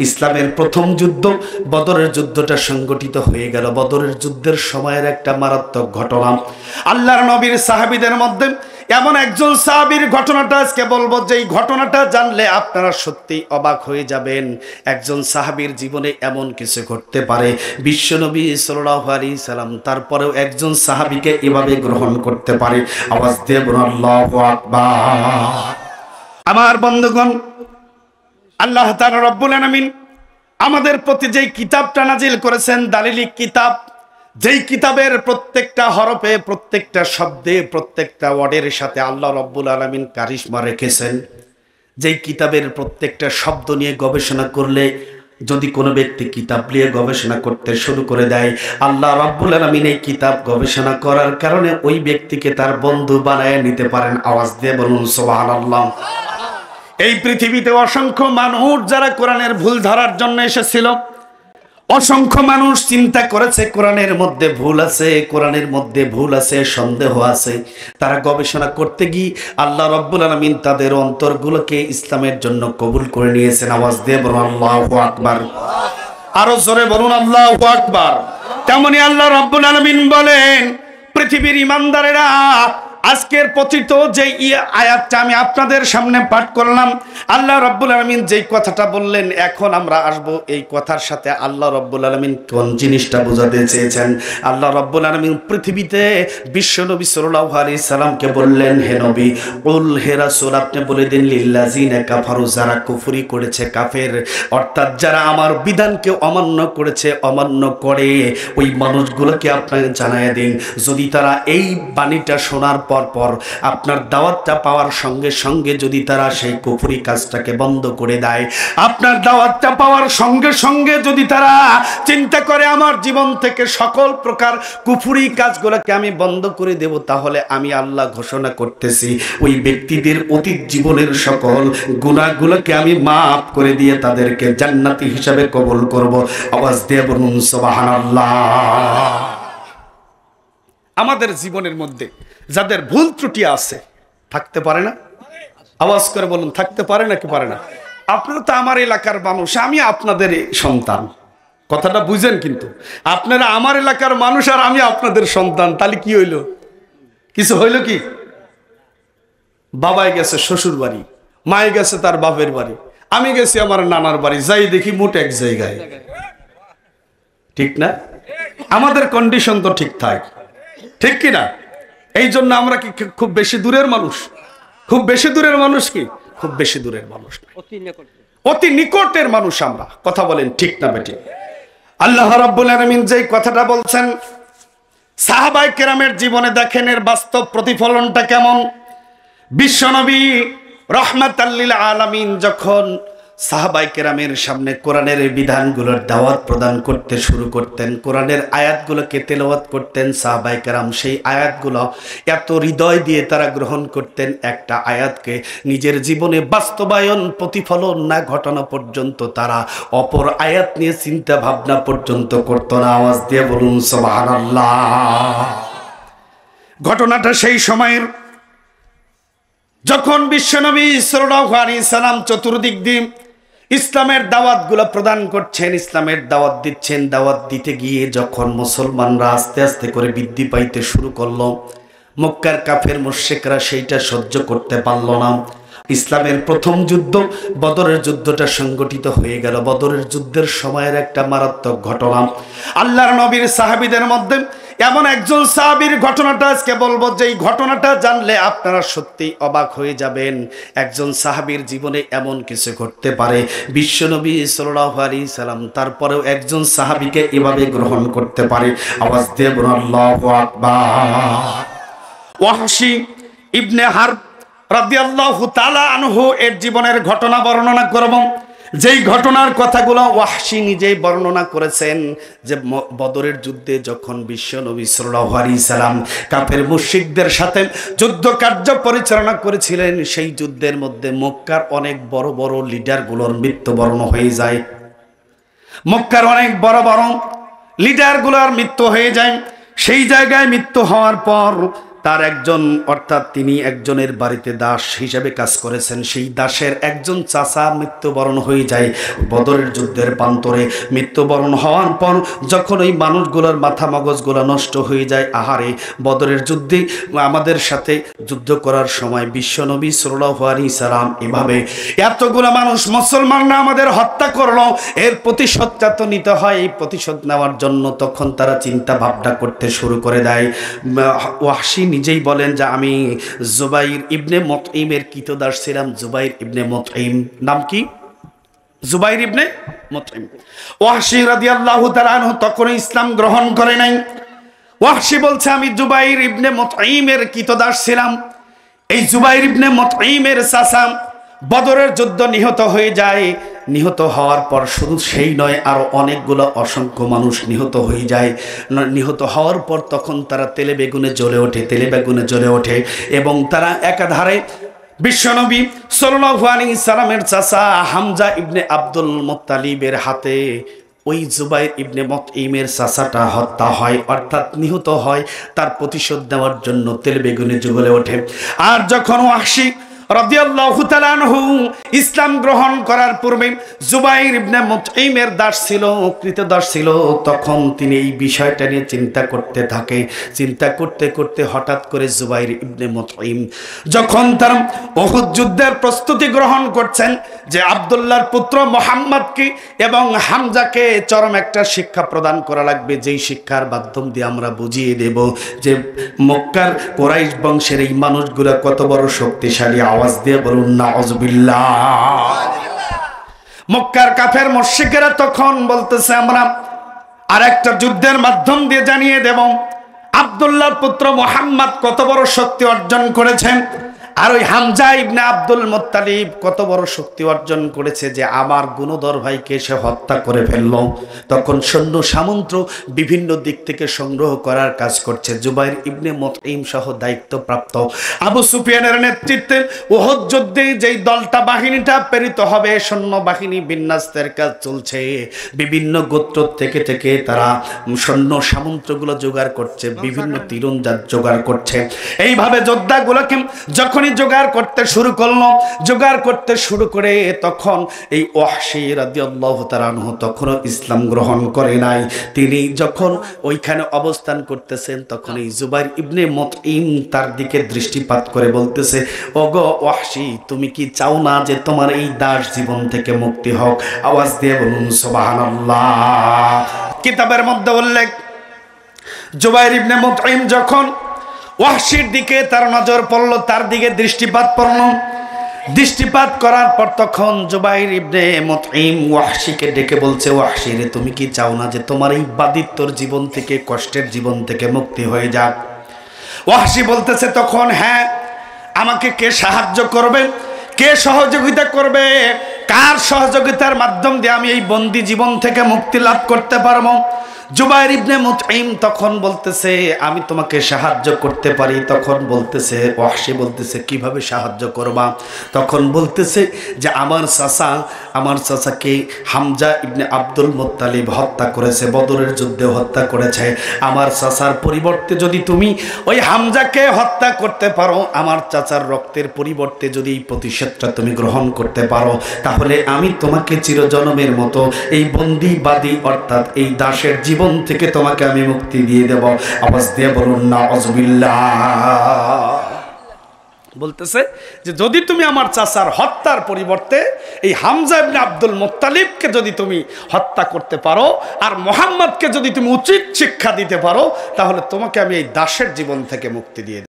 ইসলামের প্রথম যুদ্ধ বদরের যুদ্ধটা সংগঠিত হয়ে গেল। বদরের যুদ্ধের সময়ের একটা মারাত্মক ঘটনা, আল্লাহর নবীর সাহাবীদের মধ্যে এমন একজন সাহাবীর ঘটনাটা আজকে বলবো, যেই ঘটনাটা জানলে আপনারা সত্যি অবাক হয়ে যাবেন। একজন সাহাবীর জীবনে এমন কিছু ঘটতে পারে, বিশ্বনবী সাল্লাল্লাহু আলাইহি সাল্লাম তারপরেও একজন সাহাবীকে এভাবে গ্রহণ করতে পারে। আওয়াজ দিয়ে বলুন আল্লাহু আকবার। আমার বন্ধুগণ, আল্লাহ তাআলা রব্বুল আলামিন আমাদের প্রতি যেই কিতাবটা নাজিল করেছেন, দালিলি কিতাব, যেই কিতাবের প্রত্যেকটা হরফে, প্রত্যেকটা শব্দে, প্রত্যেকটা ওয়ার্ডের সাথে আল্লাহ রব্বুল আলামিন কারিশমা রেখেছেন। যেই কিতাবের প্রত্যেকটা শব্দ নিয়ে গবেষণা করলে, যদি কোনো ব্যক্তি কিতাব নিয়ে গবেষণা করতে শুরু করে দেয়, আল্লাহ রাব্বুল আলামিন এই কিতাব গবেষণা করার কারণে ওই ব্যক্তিকে তার বন্ধু বানায় নিতে পারেন। আওয়াজ দিয়ে বলুন সুবহানাল্লাহ। এই পৃথিবীতে অসংখ্য মানুষ যারা কোরআনের ভুল ধরার জন্য এসেছিল, অসংখ্য মানুষ চিন্তা করেছে কোরআনের মধ্যে ভুল আছে, কোরআনের মধ্যে ভুল আছে, সন্দেহ আছে। তারা গবেষণা করতে গিয়ে আল্লাহ রাব্বুল আলামিন তাদের অন্তরগুলোকে ইসলামের জন্য কবুল করে নিয়েছেন। আওয়াজ দিয়ে বলুন আল্লাহু আকবার। আরো জোরে বলুন আল্লাহু আকবার। তেমনি আল্লাহ রাব্বুল আলামিন বলেন, পৃথিবীর ইমানদারেরা, আজকের পতিত যে আয়াতটা আমি আপনাদের সামনে পাঠ করলাম, আল্লাহ রাব্বুল আলামিন যেই কথাটা বললেন, এখন আমরা আসব এই কথার সাথে আল্লাহ রাব্বুল আলামিন কোন জিনিসটা বোঝাতে চেয়েছেন। আল্লাহ রাব্বুল আলামিন পৃথিবীতে বিশ্বনবী সাল্লাল্লাহু আলাইহি সাল্লামকে বললেন, হে নবী, কুল, হে রাসূল, আপনি বলে দিন, লিল্লাযিনা কাফারু, যারা কুফরি করেছে, কাফের অর্থাৎ যারা আমার বিধানকে অমান্য করেছে, অমান্য করে, ওই মানুষগুলোকে আপনাকে জানায় দিন, যদি তারা এই বাণীটা শোনার পর আপনার দাওয়াতটা পাওয়ার সঙ্গে সঙ্গে যদি তারা সেই কুফরি কাজটাকে বন্ধ করে দেয়, আপনার দাওয়াতটা পাওয়ার সঙ্গে সঙ্গে যদি তারা চিন্তা করে আমার জীবন থেকে সকল প্রকার কুফরি কাজগুলোকে আমি বন্ধ করে দেব, তাহলে আমি আল্লাহ ঘোষণা করতেছি ওই ব্যক্তিদের অতীত জীবনের সকল গুনাহগুলোকে আমি মাফ করে দিয়ে তাদেরকে জান্নাতি হিসাবে কবুল করব। আওয়াজ দিয়ে বলুন সুবহানাল্লাহ। আমাদের জীবনের মধ্যে যাদের ভুল ত্রুটি আছে, থাকতে পারে না? আওয়াজ করে বলুন, থাকতে পারে নাকি পারে না? আপনারা তো আমার এলাকার মানুষ, আমি আপনাদের সন্তান, কথাটা বুঝেন। কিন্তু আপনারা আমার এলাকার মানুষ আর আমি আপনাদের সন্তান, তাহলে কি হইল? কিছু হইল কি? বাবাই গেছে শ্বশুর বাড়ি, মায়ে গেছে তার বাপের বাড়ি, আমি গেছি আমার নানার বাড়ি, যাই দেখি মোট এক জায়গায়, ঠিক না? আমাদের কন্ডিশন তো ঠিক থাকে, ঠিক কিনা? এই জন্য আমরা কি খুব বেশি দূরের মানুষ? খুব বেশি দূরের মানুষ কি? খুব বেশি দূরের মানুষ না, অতি নিকটের মানুষ আমরা। কথা বলেন ঠিক না বেটি? আল্লাহ রাব্বুল আলামিন যেই কথাটা বলছেন, সাহাবায়ে কেরামের জীবনে দেখেন এর বাস্তব প্রতিফলনটা কেমন। বিশ্বনবী রাহমাতাল লিল আলামিন যখন সাহাবায়ে কেরামের সামনে কোরআনের বিধানগুলোর দাওয়াত প্রদান করতে শুরু করতেন, কোরআনের আয়াতগুলোকে তেলাওয়াত করতেন, সাহাবায়ে কেরাম সেই আয়াতগুলো এত হৃদয় দিয়ে তারা গ্রহণ করতেন, একটা আয়াতকে নিজের জীবনে বাস্তবায়ন প্রতিফলন না ঘটানো পর্যন্ত তারা অপর আয়াত নিয়ে চিন্তা ভাবনা পর্যন্ত করতো না। আওয়াজ দিয়ে বলুন সুবহানাল্লাহ। ঘটনাটা সেই সময়ের, যখন বিশ্বনবী সাল্লাল্লাহু আলাইহি সাল্লাম চতুর্দিক দিয়ে ইসলামের দাওয়াতগুলো প্রদান করছেন, ইসলামের দাওয়াত দিচ্ছেন। দাওয়াত দিতে গিয়ে যখন মুসলমানরা আস্তে আস্তে করে বৃদ্ধি পাইতে শুরু করলো, মক্কার কাফের মুশরিকরা সেইটা সহ্য করতে পারল না। ইসলামের প্রথম যুদ্ধ বদরের যুদ্ধটা সংগঠিত হয়ে গেল। বদরের যুদ্ধের সময়ের একটা মারাত্মক ঘটনা, আল্লাহর নবীর সাহাবীদের মধ্যে এমন একজন সাহাবীর ঘটনাটা আজকে বলবো, যেই ঘটনাটা জানলে আপনারা সত্যি অবাক হয়ে যাবেন। একজন সাহাবীর জীবনে এমন কিছু ঘটতে পারে, বিশ্বনবী সাল্লাল্লাহু আলাইহি সাল্লাম তারপরেও একজন সাহাবীকে এভাবে গ্রহণ করতে পারে। আওয়াজ দিয়ে বলুন আল্লাহু আকবার। ওয়াহশী ইবনে হারব রাদিয়াল্লাহু তাআলা আনহু এর জীবনের ঘটনা বর্ণনা করব, যেই ঘটনার কথাগুলো ওয়াহশী নিজেই বর্ণনা করেছেন। যে বদরের যুদ্ধে যখন বিশ্বনবী সাল্লাল্লাহু আলাইহি সাল্লাম কাফের মুশরিকদের সাথে যুদ্ধ কার্য পরিচালনা করেছিলেন, সেই যুদ্ধের মধ্যে মক্কার অনেক বড় বড় লিডারগুলোর মৃত্যুবরণ হয়ে যায়। মক্কার অনেক বড় বড় লিডারগুলোর মৃত্যু হয়ে যায়। সেই জায়গায় মৃত্যু হওয়ার পর তার একজন অর্থাৎ তিনি একজনের বাড়িতে দাস হিসেবে কাজ করেছেন, সেই দাসের একজন চাচা মৃত্যুবরণ হয়ে যায় বদরের যুদ্ধের প্রান্তরে। মৃত্যুবরণ হওয়ার পর যখন ওই মানুষগুলোর মাথা মগজগুলো নষ্ট হয়ে যায়, আহারে বদরের যুদ্ধে আমাদের সাথে যুদ্ধ করার সময় বিশ্বনবী সাল্লাল্লাহু আলাইহি সাল্লাম এভাবে এতগুলো মানুষ মুসলমানরা আমাদের হত্যা করলো, এর প্রতিশোধটা তো নিতে হয়। এই প্রতিশোধ নেওয়ার জন্য তখন তারা চিন্তা ভাবনা করতে শুরু করে দেয়। ওয়াহশী নিজেই বলেন যে আমি জুবাইর ইবনে মুতঈমের কৃতদাস ছিলাম। জুবাইর ইবনে মুতঈম নাম কি? জুবাইর ইবনে মুতঈম। ওয়াহশী রাদিয়াল্লাহু তাআলা আনহু তখন ইসলাম গ্রহণ করে নাই। ওয়াহশী বলছে আমি জুবাইর ইবনে মুতঈমের কৃতদাস ছিলাম। এই জুবাইর ইবনে মুতঈমের চাচা বদরের যুদ্ধ নিহত হয়ে যায়। নিহত হওয়ার পর শুধু সেই নয়, আরো অনেকগুলো অসংখ্য মানুষ নিহত হয়ে যায়। নিহত হওয়ার পর তখন তারা তেলে বেগুনে জ্বলে ওঠে এবং তারা একাধারে বিশ্বনবী সাল্লাল্লাহু আলাইহি সাল্লামের চাচা হামজা ইবনে আব্দুল মুত্তালিবের হাতে ওই জুবাইর ইবনে মুতঈমের চাচাটা হত্যা হয়, অর্থাৎ নিহত হয়। তার প্রতিশোধ দেওয়ার জন্য তেলে বেগুনে জ্বলে ওঠে। আর যখন ওয়াহশী রাদিয়াল্লাহু তাআলা আনহু ইসলাম গ্রহণ করার পূর্বে জুবাইর ইবনে মুতঈমের দাস ছিল, কৃতদাস ছিল, তখন তিনি এই বিষয়টা নিয়ে চিন্তা করতে থাকে। চিন্তা করতে করতে হঠাৎ করে জুবাইর ইবনে মুতঈম যখন তার উহুদ যুদ্ধের প্রস্তুতি গ্রহণ করছেন যে আব্দুল্লাহর পুত্র মুহাম্মদকে এবং হামজাকে চরম একটা শিক্ষা প্রদান করা লাগবে, যেই শিক্ষার মাধ্যম দিয়ে আমরা বুঝিয়ে দেব যে মক্কার কুরাইশ বংশের এই মানুষগুলো কত বড় শক্তিশালী। আওয়াজ দিয়ে বলুন নাউযুবিল্লাহ। মক্কার কাফের মুশরিকেরা তখন বলতেছে আমরা আরেকটা যুদ্ধের মাধ্যম দিয়ে জানিয়ে দেব আব্দুল্লাহর পুত্র মুহাম্মদ কত বড় শক্তি অর্জন করেছেন, আর ওই হামজা ইবনে আব্দুল মুত্তালিব কত বড় শক্তি অর্জন করেছে যে আমার গুণধর ভাইকে সে হত্যা করে ফেলল। তখন সৈন্য সামন্ত বিভিন্ন দিক থেকে সংগ্রহ করার কাজ করছে। জুবাইর ইবনে মুতঈম সহ দায়িত্বপ্রাপ্ত আবু সুফিয়ানের নেতৃত্বে উহুদ যুদ্ধে যেই দলটা বাহিনীটা প্রেরিত হবে, সৈন্য বাহিনী বিন্যাসের কাজ চলছে। বিভিন্ন গোত্র থেকে থেকে তারা সৈন্য সামন্তগুলো জোগাড় করছে, বিভিন্ন তীরন্দাজ জোগাড় করছে। এইভাবে যোদ্ধাগুলোকে যখনই জোগাড় করতে শুরু করে তখন এই ওয়াহশী রাদিয়াল্লাহু তাআলা আনহু তখনও ইসলাম গ্রহণ করে নাই। তিনি যখন ওইখানে অবস্থান করতেছেন তখন এই জুবাইর ইবনে মুতঈম তার দিকে দৃষ্টিপাত করে বলতেছে, ওগো ওয়াহশী, তুমি কি চাও না যে তোমার এই দাস জীবন থেকে মুক্তি হোক? আওয়াজ দিয়ে বলুন সুবহানাল্লাহ। কিতাবের মধ্যে উল্লেখ, জুবাইর ইবনে মুতঈম যখন ওয়াহশীর দিকে তার নজর পড়ল, তার দিকে দৃষ্টিপাত করার পর তখন জুবাইর ইবনে মুতঈম ওয়াহশীকে ডেকে বলছে, ওয়াহশী রে, তুমি কি চাও না যে তোমার এই বাদিত্যর জীবন থেকে, কষ্টের জীবন থেকে মুক্তি হয়ে যাক? ওয়াহশী বলতেছে তখন, হ্যাঁ, আমাকে কে সাহায্য করবে, কে সহযোগিতা করবে, কার সহযোগিতার মাধ্যম দিয়ে আমি এই বন্দী জীবন থেকে মুক্তি লাভ করতে পারবো? জুবাইর ইবনে মুতঈম তখন বলতেছে, আমি তোমাকে সাহায্য করতে পারি। তখন বলতেছে, ওয়াহশী বলতেছে, কিভাবে সাহায্য করবা? তখন বলতেছে যে আমার চাচাকে হামজা ইবনে আব্দুল মুত্তালিব হত্যা করেছে, বদরের যুদ্ধে হত্যা করেছে। আমার চাচার পরিবর্তে যদি তুমি ওই হামজাকে হত্যা করতে পারো, আমার চাচার রক্তের পরিবর্তে যদি এই প্রতিশোধটা তুমি গ্রহণ করতে পারো, তাহলে আমি তোমাকে চিরজনমের মতো এই বন্দীবাদী অর্থাৎ এই দাসের জীবন থেকে তোমাকে আমি মুক্তি দিয়ে দেব। আওয়াজ দিয়ে বলুন নাউযুবিল্লাহ। বলতেছে যে যদি তুমি আমার চাচার হত্যার পরিবর্তে এই হামজা ইবনে আব্দুল মুত্তালিবকে যদি তুমি হত্যা করতে পারো আর মুহাম্মদকে যদি তুমি উচিত শিক্ষা দিতে পারো, তাহলে তোমাকে আমি এই দাসের জীবন থেকে মুক্তি দিয়ে দেব।